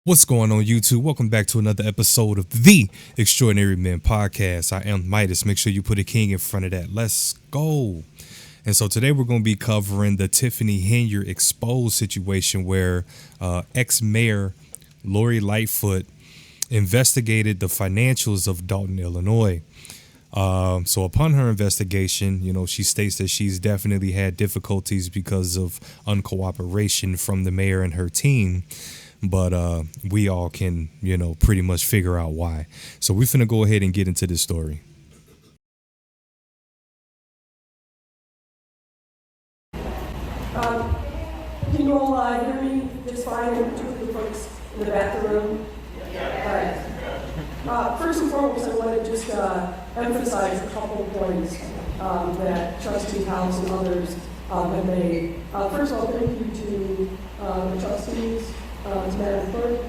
What's going on, YouTube? Welcome back to another episode of the Extraordinary Men Podcast. I am Midas. Make sure you put a king in front of that. Let's go. And so today we're going to be covering the Tiffany Henyard exposed situation where ex-mayor Lori Lightfoot investigated the financials of Dolton, Illinois. So upon her investigation, she states that she's definitely had difficulties because of uncooperation from the mayor and her team. But we all can, pretty much figure out why. So we're finna go ahead and get into this story. Can you all hear me just fine, particularly the folks in the bathroom? All right. First and foremost, I want to just emphasize a couple of points that Trustee House and others have made. First of all, thank you to the trustees, to Madam Clerk,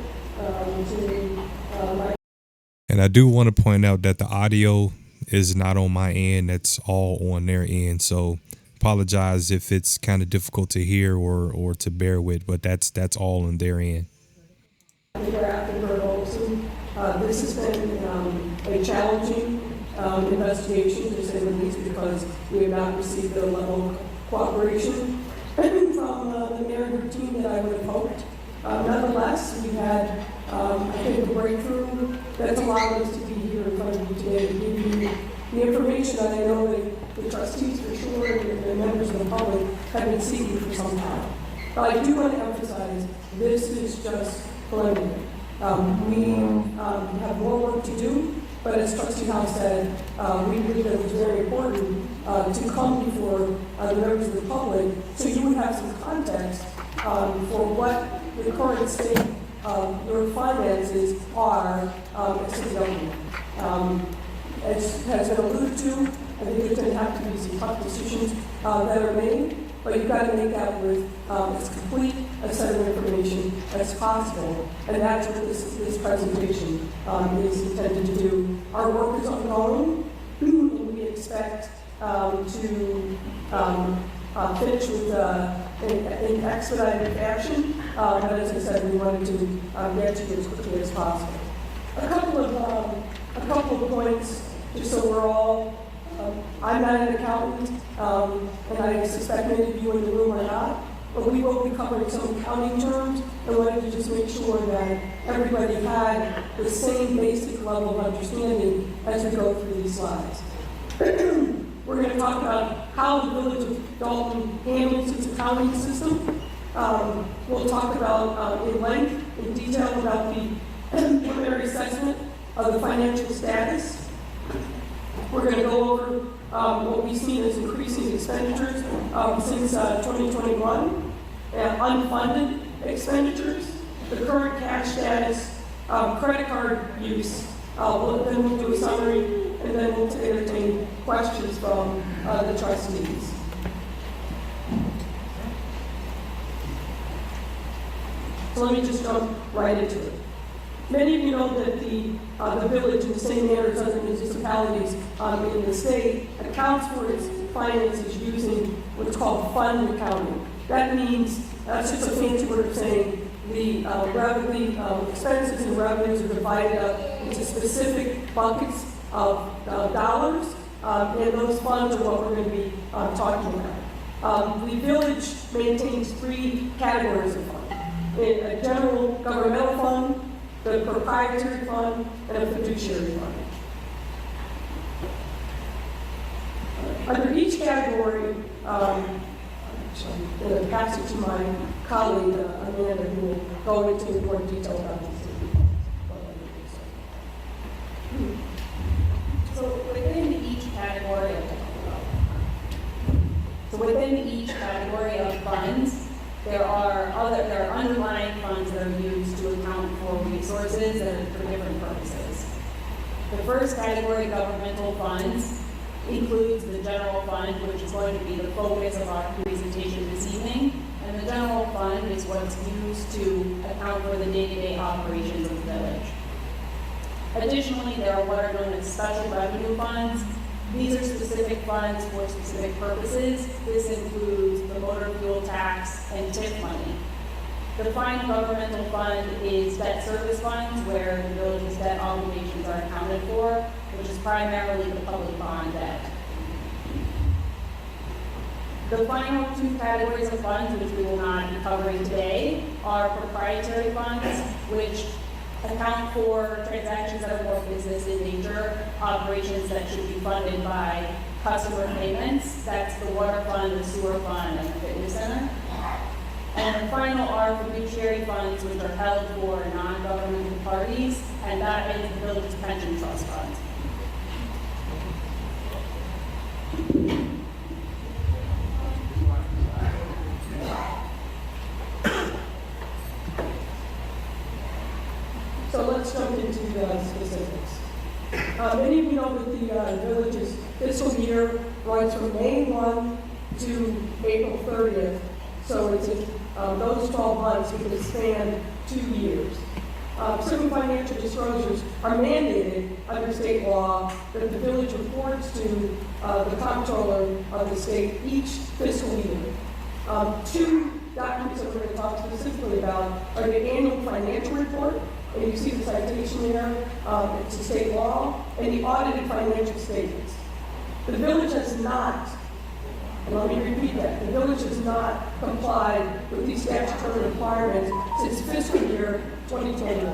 And I do want to point out that the audio is not on my end. That's all on their end. So apologize if it's kind of difficult to hear or to bear with, but that's all on their end. This has been a challenging investigation, to say the least, because we have not received the level of cooperation from the mayor team that I would have hoped. Nonetheless, we had, I think, a breakthrough that's allowed us to be here in front of you today to give you the information that I know that the trustees for sure and the members of the public have been seeking for some time. But I do want to emphasize, this is just preliminary. We have more work to do, but as Trustee House said, we believe that it was very important to come before the members of the public so you would have some context for what the current state of your finances are as city government. As has been alluded to, I think there's going to have to be some tough decisions that are made, but you've got to make that with as complete a set of information as possible, and that's what this presentation is intended to do. Our work is ongoing, and we expect to finish with in expedited fashion, but as I said, we wanted to get to you as quickly as possible. A couple of points, just so we're all. I'm not an accountant, and I suspect many of you in the room are not, but we will be covering some accounting terms. I wanted to just make sure that everybody had the same basic level of understanding as we go through these slides. We're going to talk about how the village of Dolton handles its accounting system. We'll talk about in length, in detail, about the preliminary assessment of the financial status. We're going to go over what we've seen as increasing expenditures since 2021, unfunded expenditures, the current cash status, credit card use. Then we'll do a summary, and then we'll entertain questions from the trustees. So let me just jump right into it. Many of you know that the village, in the same manner as other municipalities in the state, accounts for its finances using what's called fund accounting. That means, that's just a fancy word of saying the expenses and revenues are divided up into specific buckets of dollars, and those funds are what we're going to be talking about. The village maintains three categories of funds: a general governmental fund, the proprietary fund, and a fiduciary fund. Under each category, I'm going to pass it to my colleague, Amanda, who will go into more detail about these. So within each category of funds, there are underlying funds that are used to account for resources that are for different purposes. The first category, governmental funds, includes the general fund, which is going to be the focus of our presentation this evening. And the general fund is what's used to account for the day-to-day operations of the village. Additionally, there are what are known as special revenue funds. These are specific funds for specific purposes. This includes the motor fuel tax and TIF money. The final governmental fund is debt service funds, where the village's debt obligations are accounted for, which is primarily the public bond debt. The final two categories of funds, which we will not be covering today, are proprietary funds, which account for transactions that are more business in nature, operations that should be funded by customer payments. That's the water fund, the sewer fund, and the fitness center. And the final are fiduciary funds, which are held for non-governmental parties, and that is the village's pension trust fund. So let's jump into the specifics. Many of you know that the village's fiscal year runs from May 1 to April 30th. So it's those 12 months would span 2 years. Certain financial disclosures are mandated under state law that the village reports to the comptroller of the state each fiscal year. Two documents that we're going to talk specifically about are the annual financial report, and you see the citation there, it's a state law, and the audited financial statements. The village has not, and let me repeat that, the village has not complied with these statutory requirements since fiscal year 2021.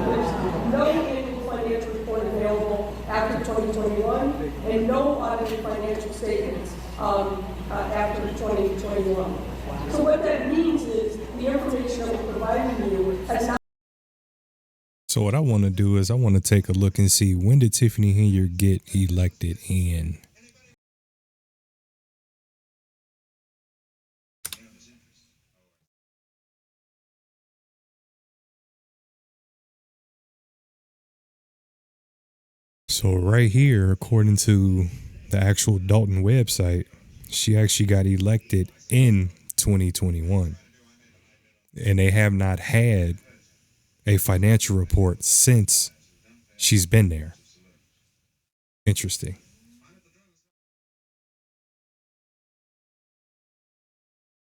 There's no annual financial report available after 2021, and no audited financial statements after 2021. So what that means is the information that we're providing you has not. So what I want to do is I want to take a look and see, when did Tiffany Henyard get elected in? So right here, according to the actual Dolton website, she actually got elected in 2021. And they have not had a financial report since she's been there. Interesting.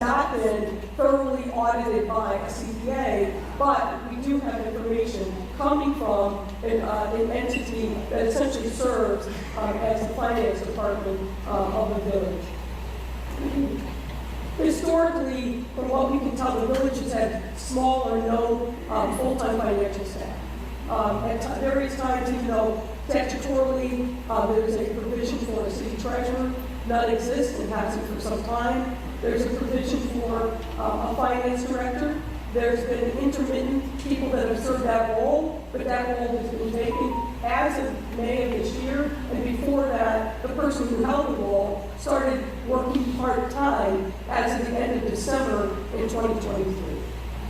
Not been thoroughly audited by a CPA, but we do have information coming from an entity that essentially serves as the finance department of the village. Historically, from what we can tell, the village has had small or no full-time financial staff. At various times, even though statutorily there's a provision for a city treasurer, none exists and hasn't for some time. There's a provision for a finance director. There's been intermittent people that have served that role, but that role has been taken as of May of this year. And before that, the person who held the role started working part-time as of the end of December in 2023.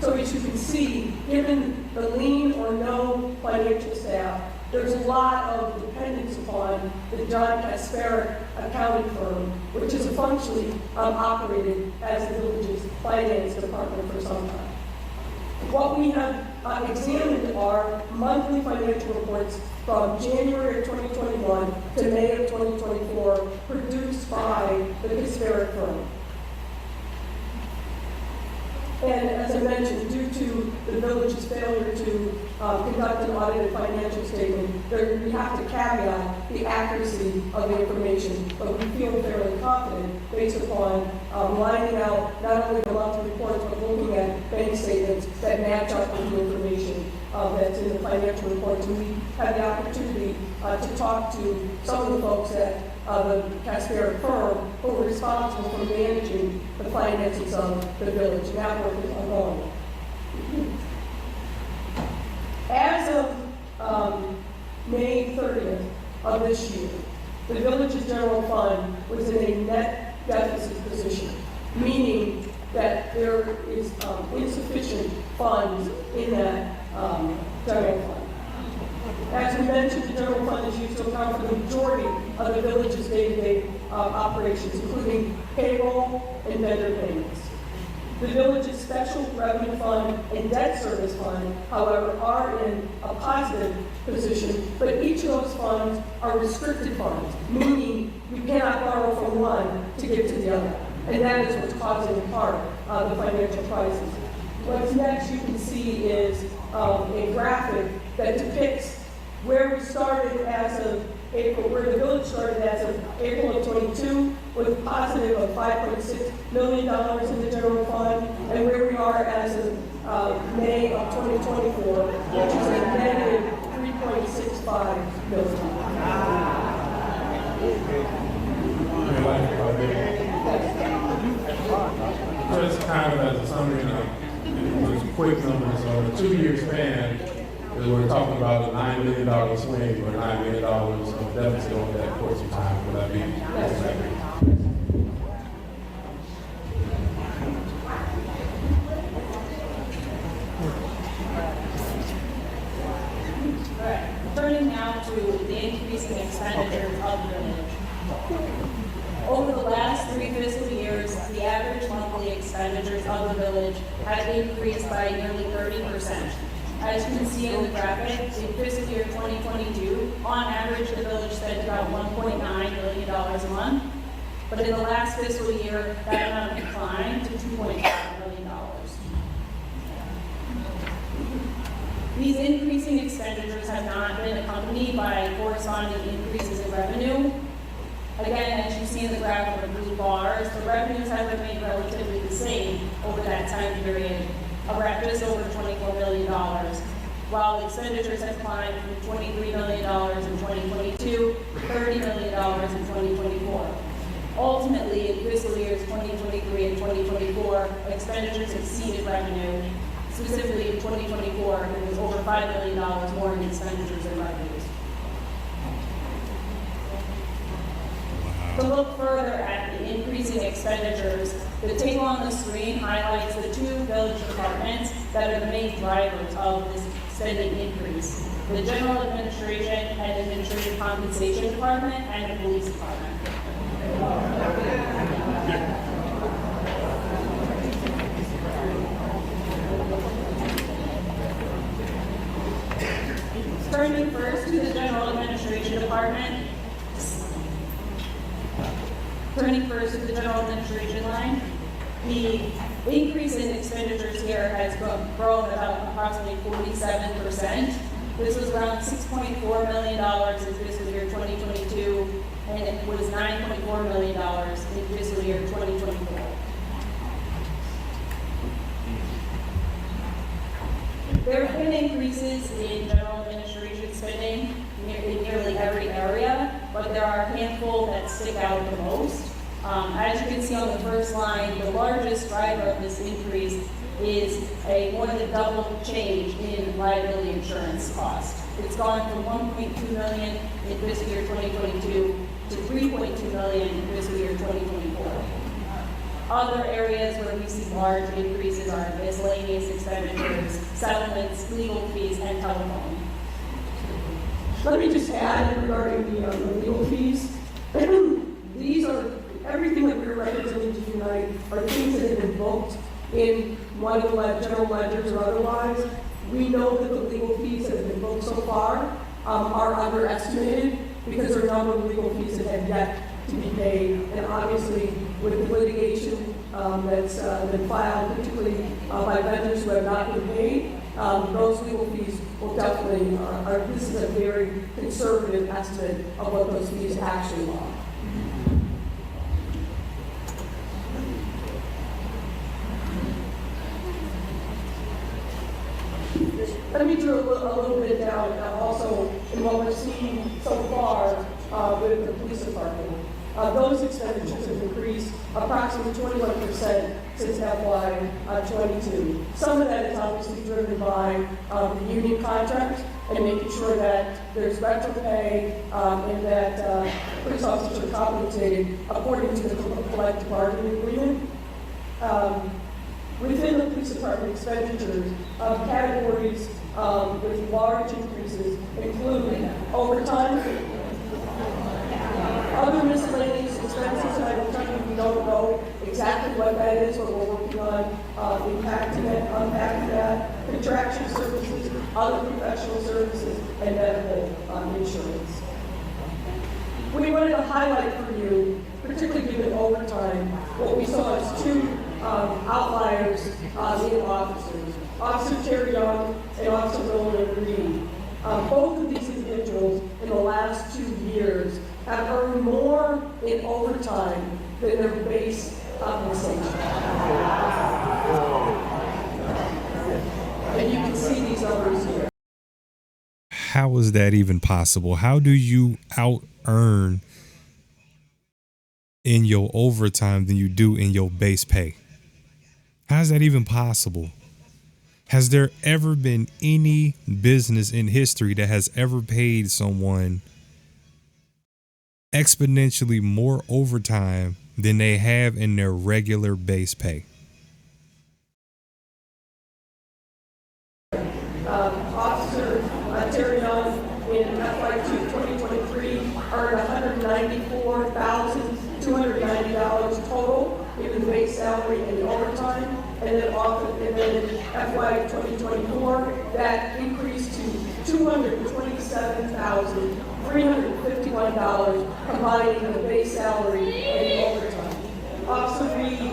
So as you can see, given the lean or no financial staff, there's a lot of dependence upon the John Kasparek accounting firm, which has functionally operated as the village's finance department for some time. What we have examined are monthly financial reports from January of 2021 to May of 2024, produced by the Kasparek firm. And as I mentioned, due to the village's failure to conduct an audited financial statement, we have to caveat the accuracy of the information, but we feel fairly confident based upon lining out not only the monthly reports, but looking at bank statements that match up with the information that's in the financial reports. And we had the opportunity to talk to some of the folks at the Kasparek firm who were responsible for managing the finances of the village, and that work is ongoing. As of May 30th of this year, the village's general fund was in a net deficit position, meaning that there is insufficient funds in that general fund. As we mentioned, the general fund is used to account for the majority of the village's day-to-day operations, including payroll and vendor payments. The village's special revenue fund and debt service fund, however, are in a positive position, but each of those funds are restricted funds, meaning you cannot borrow from one to give to the other. And that is what's causing in part the financial crisis. What's next you can see is a graphic that depicts where we started as of April, where the village started as of April of 22 with positive of $5.6 million in the general fund, and where we are as of May of 2024, which is a negative $3.65 million. Just kind of as a summary, just quick numbers on a 2-year span, we're talking about a $9 million swing or $9 million of deficit over that course of time. Would that be exactly? Turning now to the increase in expenditures of the village. Over the last 3 fiscal years, the average monthly expenditures of the village have increased by nearly 30%. As you can see in the graphic, in fiscal year 2022, on average, the village spent about $1.9 million a month. But in the last fiscal year, that amount declined to $2.5 million. These increasing expenditures have not been accompanied by corresponding increases in revenue. Again, as you see in the graph of the blue bars, the revenues have remained relatively the same over that time period, around just over $24 million, while expenditures have climbed from $23 million in 2022 to $30 million in 2024. Ultimately, in fiscal years 2023 and 2024, expenditures exceeded revenue. Specifically in 2024, it was over $5 million more in expenditures than revenues. To look further at the increasing expenditures, the table on the screen highlights the 2 village departments that are the main drivers of this spending increase: the General Administration and Administrative Compensation Department and the Police Department. Turning first to the General Administration Department. Turning first to the General Administration line, the increase in expenditures here has grown about approximately 47%. This was around $6.4 million in fiscal year 2022, and it was $9.4 million in fiscal year 2024. There have been increases in general administration spending in nearly every area, but there are a handful that stick out the most. As you can see on the first line, the largest driver of this increase is a more than double change in liability insurance cost. It's gone from $1.2 million in fiscal year 2022 to $3.2 million in fiscal year 2024. Other areas where we see large increases are miscellaneous expenditures, settlements, legal fees, and telephone. Let me just add regarding the legal fees. These are, everything that we're representing tonight are things that have been booked in one of the general ledgers or otherwise. We know that the legal fees that have been booked so far are underestimated because there are a number of legal fees that have yet to be paid. And obviously, with the litigation that's been filed, particularly by vendors who have not been paid, those legal fees will definitely, this is a very conservative estimate of what those fees actually are. Let me drill a little bit down also in what we're seeing so far with the police department. Those expenditures have increased approximately 21% since FY22. Some of that is obviously driven by the union contract and making sure that there's retro pay and that police officers are compensated according to the collective bargaining agreement. Within the police department expenditures, categories with large increases include overtime, other miscellaneous expenses, and I will tell you we don't know exactly what that is, but we're working on unpacking that, contraction services, other professional services, and medical insurance. We wanted to highlight for you, particularly given overtime, what we saw as 2 outliers in officers. Officer Terry Young and Officer Roland Reed. Both of these individuals in the last 2 years have earned more in overtime than their base compensation. And you can see these numbers here. How is that even possible? How do you out earn in your overtime than you do in your base pay? How is that even possible? Has there ever been any business in history that has ever paid someone exponentially more overtime than they have in their regular base pay? Officer Terry Young in FY 2023 earned $194,290 total in the base salary and the overtime, and then in FY 2024 that increased to $227,351 combining the base salary and the overtime. Officer Reed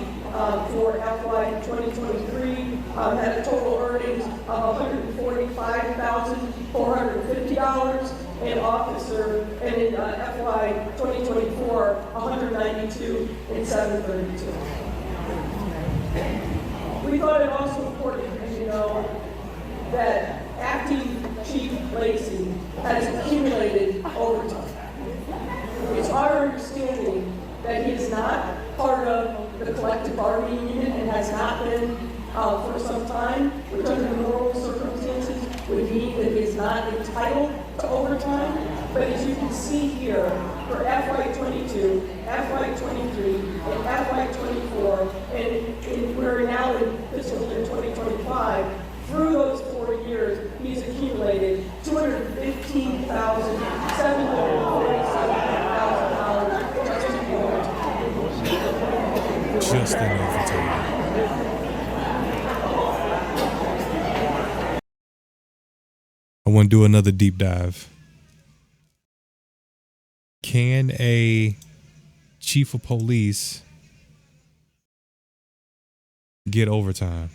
for FY 2023 had a total earnings of $145,450, and officer, and in FY 2024, $192,732. We thought it also important for you to know that Acting Chief Lacey has accumulated overtime. It's our understanding that he is not part of the collective bargaining unit and has not been for some time, which under normal circumstances would mean that he is not entitled to overtime. But as you can see here, for FY 22, FY 23, and FY 24, and we're now in fiscal year 2025, through those 4 years, he's accumulated $215,747,000 Just in overtime. I want to do another deep dive. Can a chief of police get overtime?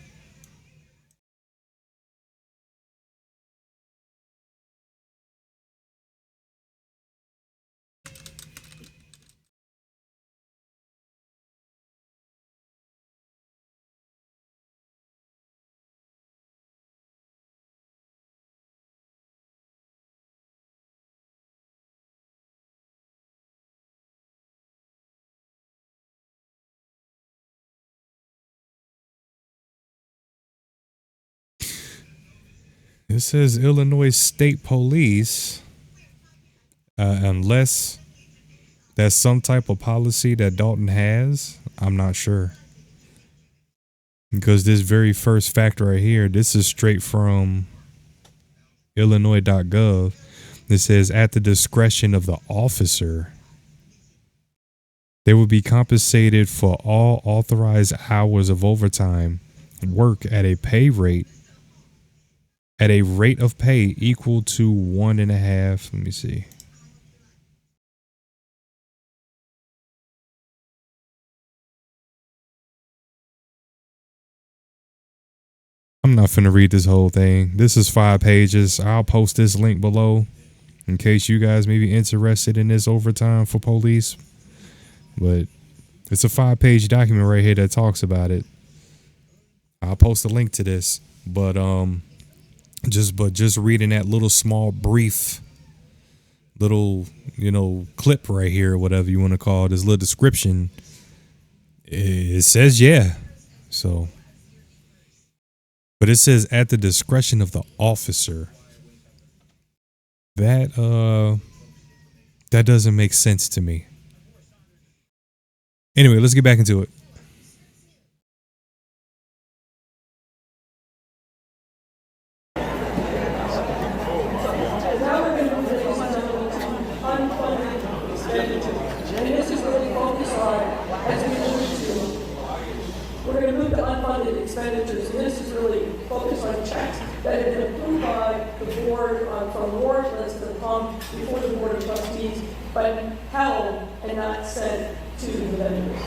It says Illinois State Police, unless that's some type of policy that Dolton has, I'm not sure. Because this very first fact right here, this is straight from Illinois.gov. It says at the discretion of the officer, they will be compensated for all authorized hours of overtime work at a rate of pay equal to 1.5. Let me see. I'm not finna read this whole thing. This is 5 pages. I'll post this link below in case you guys may be interested in this overtime for police. But it's a 5-page document right here that talks about it. I'll post a link to this. But just reading that little small brief little, clip right here, whatever you want to call it, this little description, it says yeah. So, but it says at the discretion of the officer. That doesn't make sense to me. Anyway, let's get back into it. Expenditures, and this is really focused on checks that have been approved by the board from board list of before the board of trustees, but held and not sent to the vendors.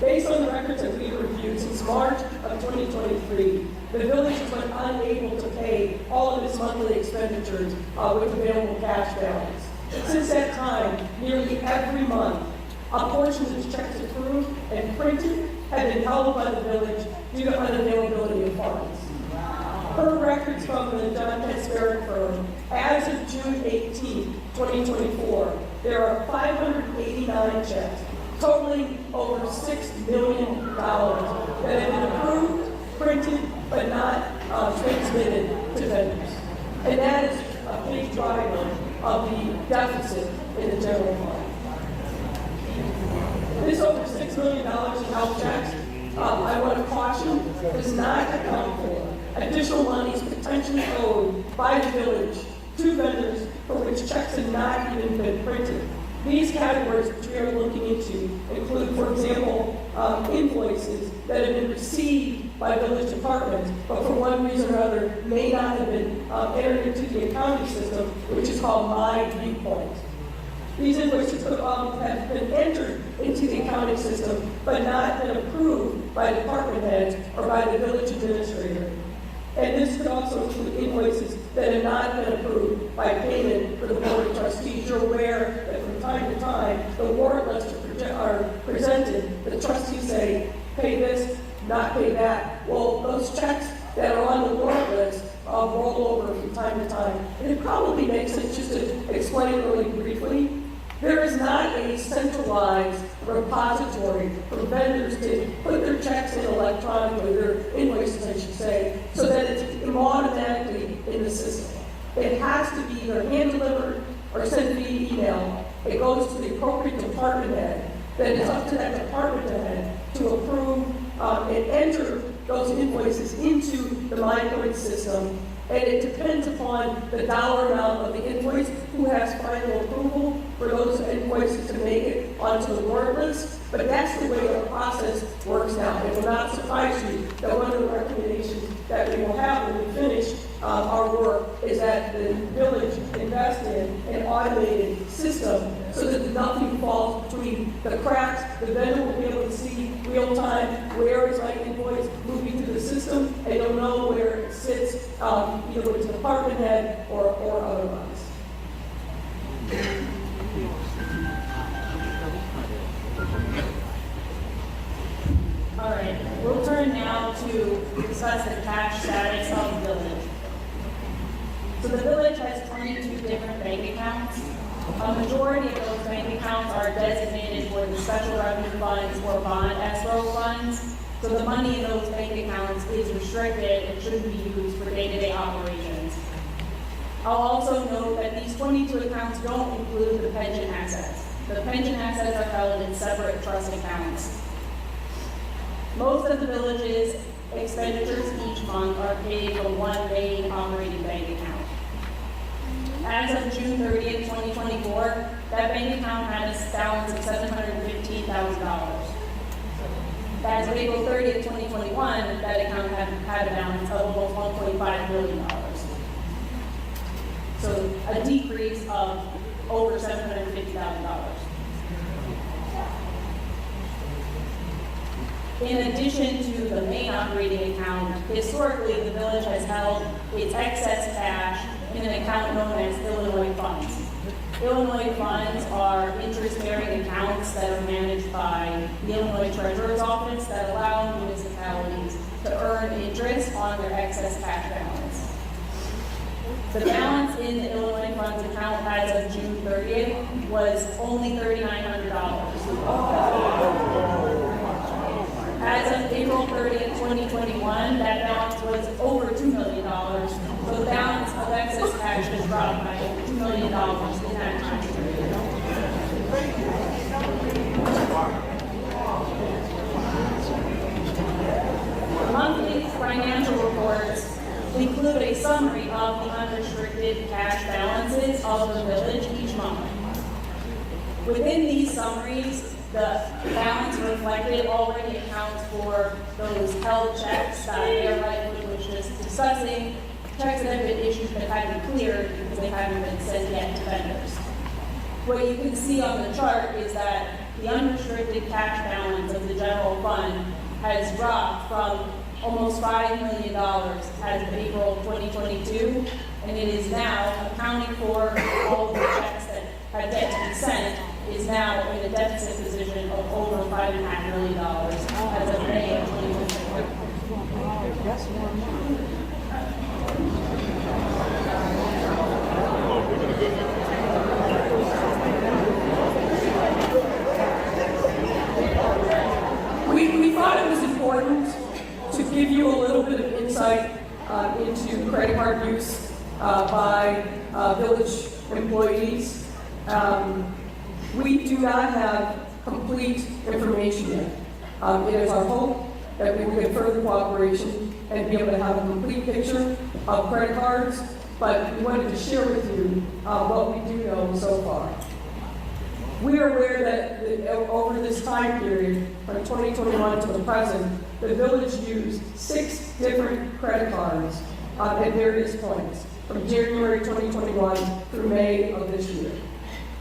Based on the records that we've reviewed since March of 2023, the village has been unable to pay all of its monthly expenditures with available cash balance. Since that time, nearly every month, a portion of the checks approved and printed have been held by the village due to unavailability of funds. Per records from the John Pittsburgh firm, as of June 18, 2024, there are 589 checks totaling over $6 million that have been approved, printed, but not transmitted to vendors. And that is a big driver of the deficit in the general fund. This over $6 million in health checks, I want to caution, does not account for additional monies potentially owed by the village to vendors for which checks have not even been printed. These categories which we are looking into include, for example, invoices that have been received by village departments, but for one reason or other may not have been entered into the accounting system, which is called My Viewpoint. These invoices have been entered into the accounting system, but not been approved by department heads or by the village administrator. And this could also include invoices that have not been approved by payment for the board of trustees. You're aware that from time to time, the warrant lists are presented. The trustees say, pay this, not pay that. Well, those checks that are on the warrant list roll over from time to time. And it probably makes sense just to explain really briefly. There is not a centralized repository for vendors to put their checks in electronically, their invoices, I should say, so that it's automatically in the system. It has to be either hand-delivered or sent via email. It goes to the appropriate department head. Then it's up to that department head to approve and enter those invoices into the MyPoint system. And it depends upon the dollar amount of the invoice, who has final approval for those invoices to make it onto the warrant list. But that's the way the process works now. It will not surprise you that one of the recommendations that we will have when we finish our work is that the village invest in an automated system so that nothing falls between the cracks. The vendor will be able to see real time where is my invoice moving through the system, and you'll know where it sits, either with the department head or otherwise. All right, we'll turn now to discuss the cash status of the village. So the village has 22 different bank accounts. A majority of those bank accounts are designated for the special revenue funds or bond escrow funds. So the money in those bank accounts is restricted and shouldn't be used for day-to-day operations. I'll also note that these 22 accounts don't include the pension assets. The pension assets are held in separate trust accounts. Most of the village's expenditures each month are paid from one main operating bank account. As of June 30th, 2024, that bank account had a balance of $715,000. As of April 30th, 2021, that account had a balance of almost $1.5 million. So a decrease of over $750,000. In addition to the main operating account, historically the village has held its excess cash in an account known as Illinois funds. Illinois funds are interest-bearing accounts that are managed by the Illinois Treasurer's Office that allow municipalities to earn interest on their excess cash balance. The balance in the Illinois funds account as of June 30th was only $3,900. As of April 30th, 2021, that balance was over $2 million. So the balance of excess cash has dropped by over $2 million in that time period. Monthly financial reports include a summary of the unrestricted cash balances of the village each month. Within these summaries, the balance reflected already accounts for those held checks that Lori Lightfoot was just discussing, checks that have been issued but haven't cleared because they haven't been sent yet to vendors. What you can see on the chart is that the unrestricted cash balance of the general fund has dropped from almost $5 million as of April 2022, and it is now accounting for all of the checks that have yet to be sent, is now in a deficit position of over $5.5 million as of May of 2023. We thought it was important to give you a little bit of insight into credit card use by village employees. We do not have complete information yet. It is our hope that we will get further cooperation and be able to have a complete picture of credit cards, but we wanted to share with you what we do know so far. We are aware that over this time period, from 2021 to the present, the village used 6 different credit cards at various points, from January 2021 through May of this year.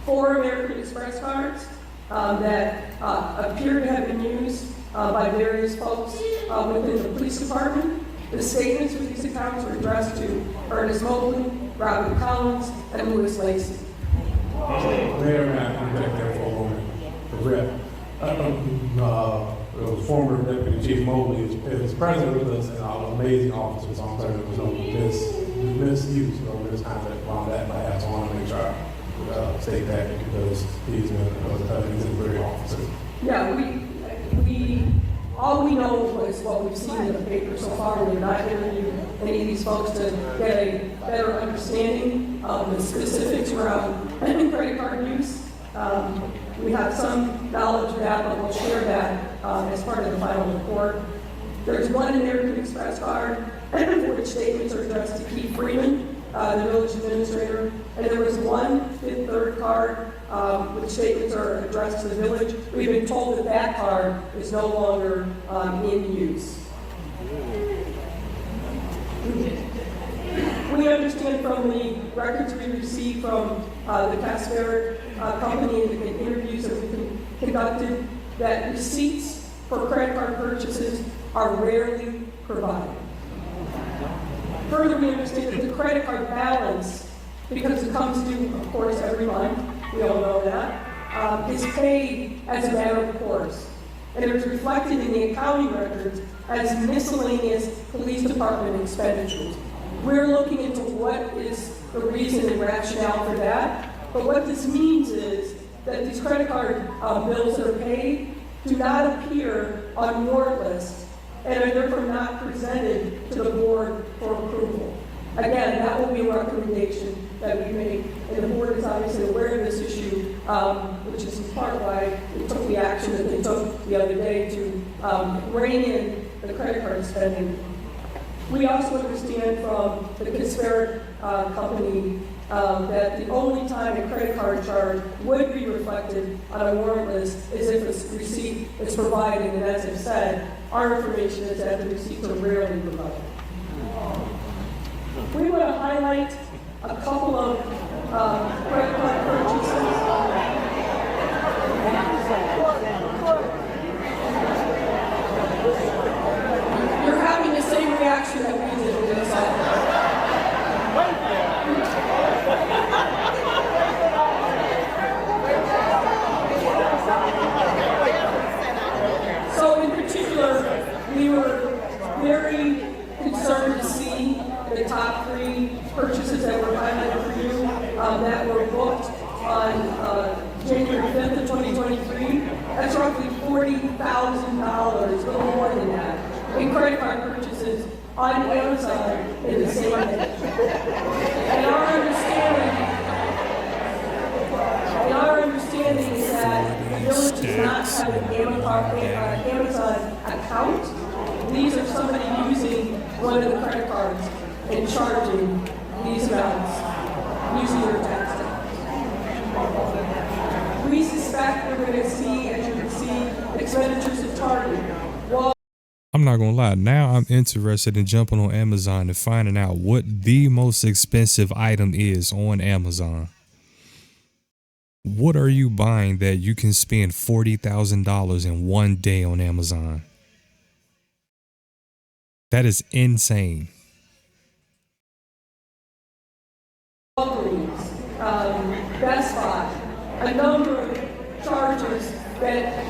4 American Express cards that appear to have been used by various folks within the police department. The statements for these accounts were addressed to Ernest Mobley, Robert Collins, and Louis Lacey. Mayor, I'm back there for a moment. The former Deputy Chief Mobley is present with us and our amazing officers on there. There was no misuse or misconduct on that behalf. So I want to make sure I state that because he's a great officer. Yeah, we all we know was what we've seen in the paper so far. We're not interviewed any of these folks to get a better understanding of the specifics around credit card use. We have some knowledge of that, but we'll share that as part of the final report. There's one American Express card for which statements are addressed to Keith Freeman, the village administrator, and there was one Fifth Third card which statements are addressed to the village. We've been told that that card is no longer in use. We understand from the records we received from the CashApp company and the interviews that we conducted that receipts for credit card purchases are rarely provided. Further, we understand that the credit card balance, because it comes due, of course, every month, we all know that, is paid as a matter of course. And it is reflected in the accounting records as miscellaneous police department expenditures. We're looking into what is the reason and rationale for that. But what this means is that these credit card bills that are paid do not appear on warrant lists and are therefore not presented to the board for approval. Again, that will be a recommendation that we make, and the board is obviously aware of this issue, which is in part why we took the action that they took the other day to rein in the credit card spending. We also understand from the CashApp company that the only time a credit card charge would be reflected on a warrant list is if a receipt is provided, and as I've said, our information is that the receipts are rarely provided. We want to highlight a couple of credit card purchases. You're having the same reaction that we did with this. So in particular, we were very concerned to see the top 3 purchases that were highlighted for you that were booked on January 5th of 2023. That's roughly $40,000, a little more than that, in credit card purchases on Amazon in the same day. And our understanding is that the village does not have an Amazon account. These are somebody using one of the credit cards and charging these amounts using their tax dollars. We suspect we're going to see, as you can see, expenditures at Target. I'm not gonna lie, now I'm interested in jumping on Amazon and finding out what the most expensive item is on Amazon. What are you buying that you can spend $40,000 in one day on Amazon? That is insane. Walgreens, Best Buy, a number of charges that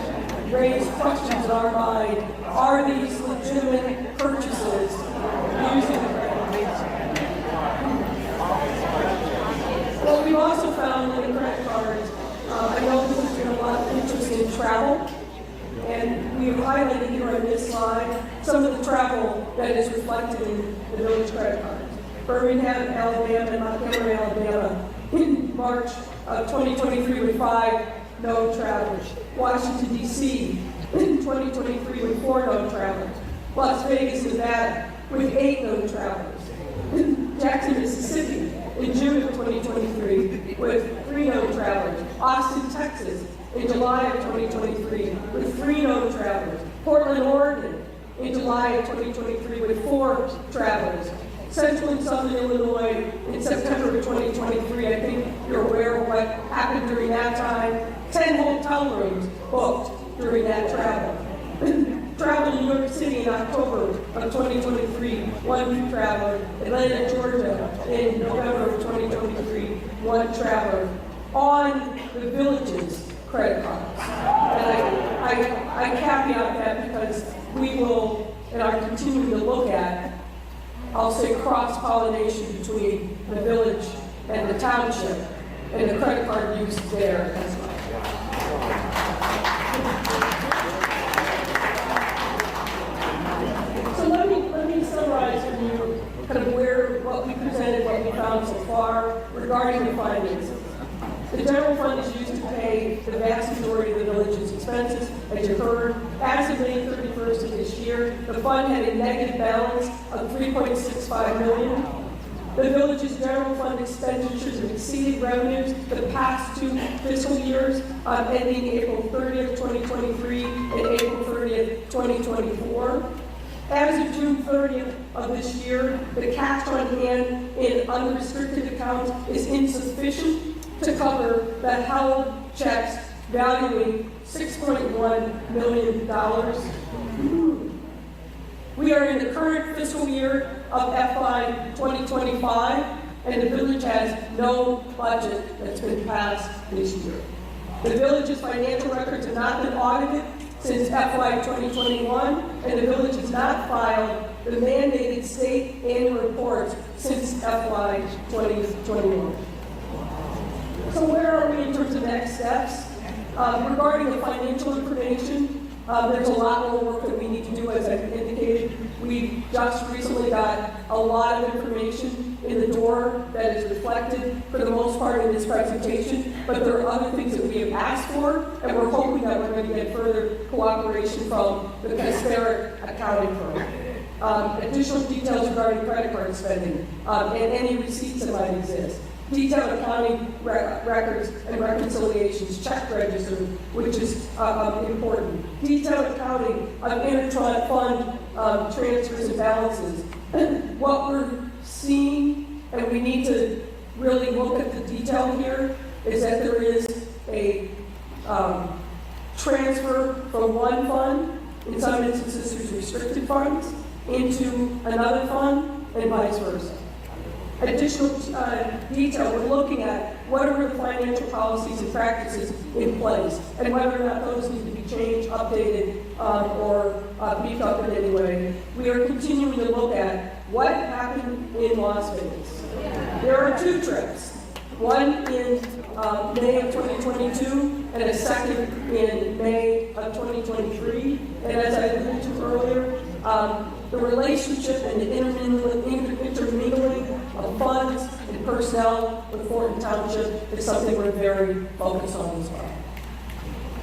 raise questions in our mind. Are these legitimate purchases using the credit card? What we've also found in the credit cards, I know there's been a lot of interest in travel, and we have highlighted here on this slide some of the travel that is reflected in the village credit cards. Birmingham, Alabama, and Montgomery, Alabama, in March of 2023 with 5 no travelers. Washington, D.C. in 2023 with 4 no travelers. Las Vegas, Nevada with 8 no travelers. Jackson, Mississippi in June of 2023 with 3 no travelers. Austin, Texas in July of 2023 with 3 no travelers. Portland, Oregon in July of 2023 with 4 travelers. Central and Southern Illinois in September of 2023. I think you're aware of what happened during that time. 10 hotel rooms booked during that travel. Travel to New York City in October of 2023, 1 new traveler. Atlanta, Georgia in November of 2023, 1 traveler. On the village's credit cards. And I caveat that because we will, and are continuing to look at, I'll say cross-pollination between the village and the township, and the credit card use there as well. So let me summarize for you kind of what we presented, what we found so far regarding the finances. The general fund is used to pay the vast majority of the village's expenses. As you heard, as of May 31st of this year, the fund had a negative balance of $3.65 million. The village's general fund expenditures have exceeded revenues the past 2 fiscal years, ending April 30th, 2023 and April 30th, 2024. As of June 30th of this year, the cash on hand in unrestricted accounts is insufficient to cover the held checks valuing $6.1 million. We are in the current fiscal year of FY 2025, and the village has no budget that's been passed this year. The village's financial records have not been audited since FY 2021, and the village has not filed the mandated state annual reports since FY 2021. So where are we in terms of next steps? Regarding the financial information, there's a lot more work that we need to do, as I've indicated. We just recently got a lot of information in the door that is reflected for the most part in this presentation, but there are other things that we have asked for, and we're hoping that we're going to get further cooperation from the disparate accounting firm. Additional details regarding credit card spending and any receipts that might exist. Detailed accounting records and reconciliations, check register, which is important. Detailed accounting of inter-fund transfers and balances. What we're seeing, and we need to really look at the detail here, is that there is a transfer from one fund, in some instances there's restricted funds, into another fund, and vice versa. Additional detail, we're looking at what are the financial policies and practices in place, and whether or not those need to be changed, updated, or beefed up in any way. We are continuing to look at what happened in Las Vegas. There are 2 trips, one in May of 2022 and a second in May of 2023. And as I alluded to earlier, the relationship and the intermingling of funds and personnel with Thornton Township is something we're very focused on as well.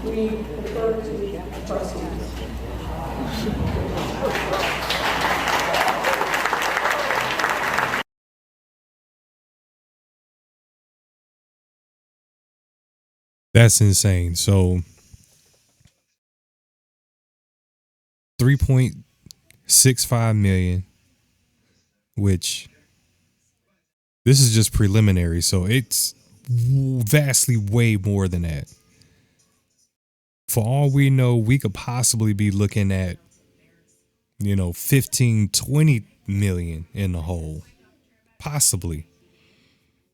We refer to the trustees. That's insane. So 3.65 million, which this is just preliminary. So it's vastly way more than that. For all we know, we could possibly be looking at, 15, 20 million in the hole. Possibly.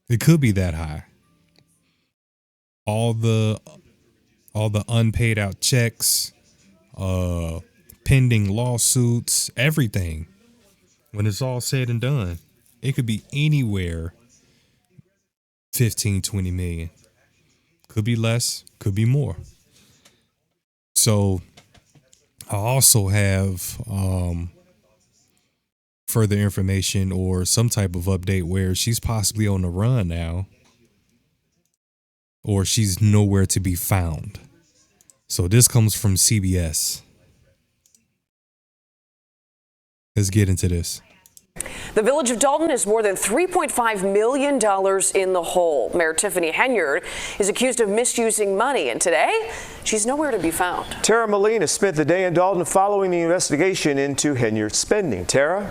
It could be that high. All the unpaid out checks, pending lawsuits, everything. When it's all said and done, it could be anywhere 15, 20 million. Could be less, could be more. So I also have further information or some type of update where she's possibly on the run now, or she's nowhere to be found. So this comes from CBS. Let's get into this. The village of Dolton is more than $3.5 million in the hole. Mayor Tiffany Henyard is accused of misusing money, and today she's nowhere to be found. Tara Molina spent the day in Dolton following the investigation into Henyard's spending. Tara?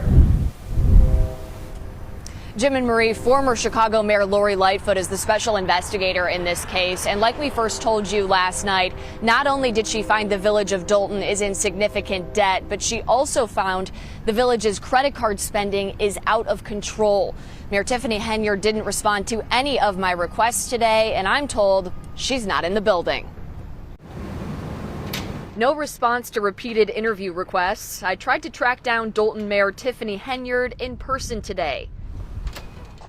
Jim and Marie, former Chicago Mayor Lori Lightfoot is the special investigator in this case. And like we first told you last night, not only did she find the village of Dolton is in significant debt, but she also found the village's credit card spending is out of control. Mayor Tiffany Henyard didn't respond to any of my requests today, and I'm told she's not in the building. No response to repeated interview requests. I tried to track down Dolton Mayor Tiffany Henyard in person today.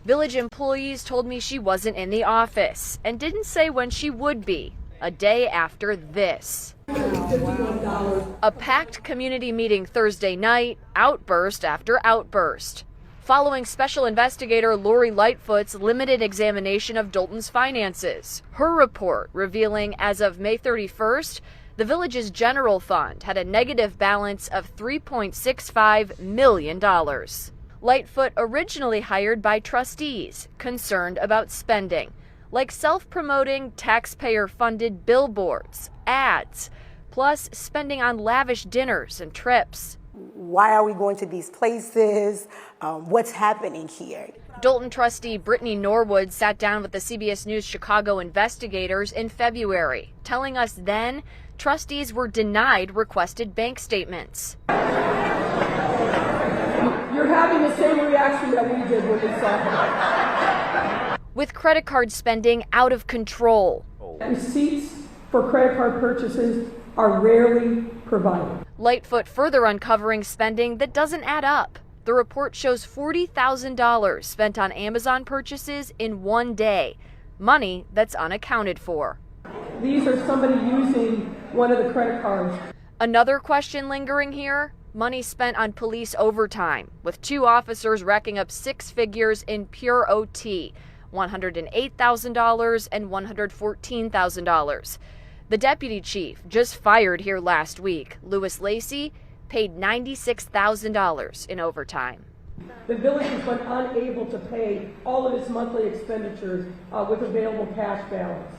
Village employees told me she wasn't in the office and didn't say when she would be, a day after this. A packed community meeting Thursday night, outburst after outburst. Following special investigator Lori Lightfoot's limited examination of Dolton's finances. Her report revealing as of May 31st, the village's general fund had a negative balance of $3.65 million. Lightfoot originally hired by trustees concerned about spending, like self-promoting taxpayer-funded billboards, ads, plus spending on lavish dinners and trips. Why are we going to these places? What's happening here? Dolton trustee Brittany Norwood sat down with the CBS News Chicago investigators in February, telling us then trustees were denied requested bank statements. You're having the same reaction that we did when we saw it. With credit card spending out of control. Receipts for credit card purchases are rarely provided. Lightfoot further uncovering spending that doesn't add up. The report shows $40,000 spent on Amazon purchases in one day, money that's unaccounted for. These are somebody using one of the credit cards. Another question lingering here, money spent on police overtime, with 2 officers racking up 6 figures in pure OT, $108,000 and $114,000. The deputy chief, just fired here last week, Lewis Lacey, paid $96,000 in overtime. The village has been unable to pay all of its monthly expenditures with available cash balance.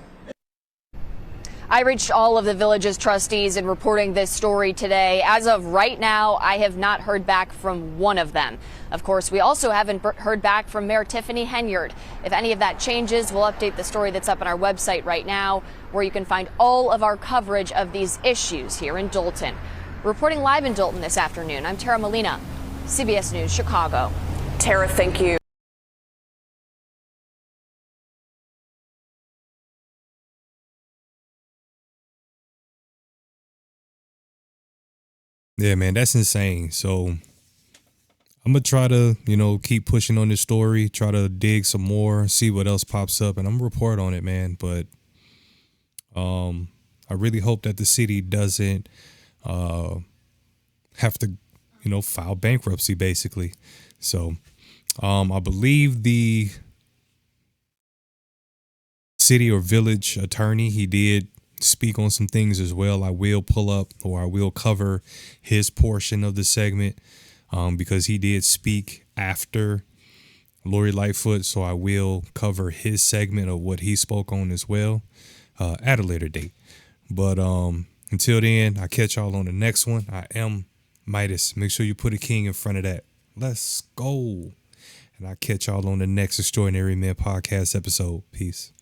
I reached all of the village's trustees in reporting this story today. As of right now, I have not heard back from one of them. Of course, we also haven't heard back from Mayor Tiffany Henyard. If any of that changes, we'll update the story that's up on our website right now, where you can find all of our coverage of these issues here in Dolton. Reporting live in Dolton this afternoon, I'm Tara Molina, CBS News, Chicago. Tara, thank you. Yeah, man, that's insane. So I'm going to try to, keep pushing on this story, try to dig some more, see what else pops up, and I'm going to report on it, man. But I really hope that the city doesn't have to, file bankruptcy, basically. So I believe the city or village attorney, he did speak on some things as well. I will pull up, or I will cover his portion of the segment because he did speak after Lori Lightfoot. So I will cover his segment of what he spoke on as well at a later date. But until then, I catch y'all on the next one. I am Midas. Make sure you put a king in front of that. Let's go. And I catch y'all on the next Extraordinary Men podcast episode. Peace.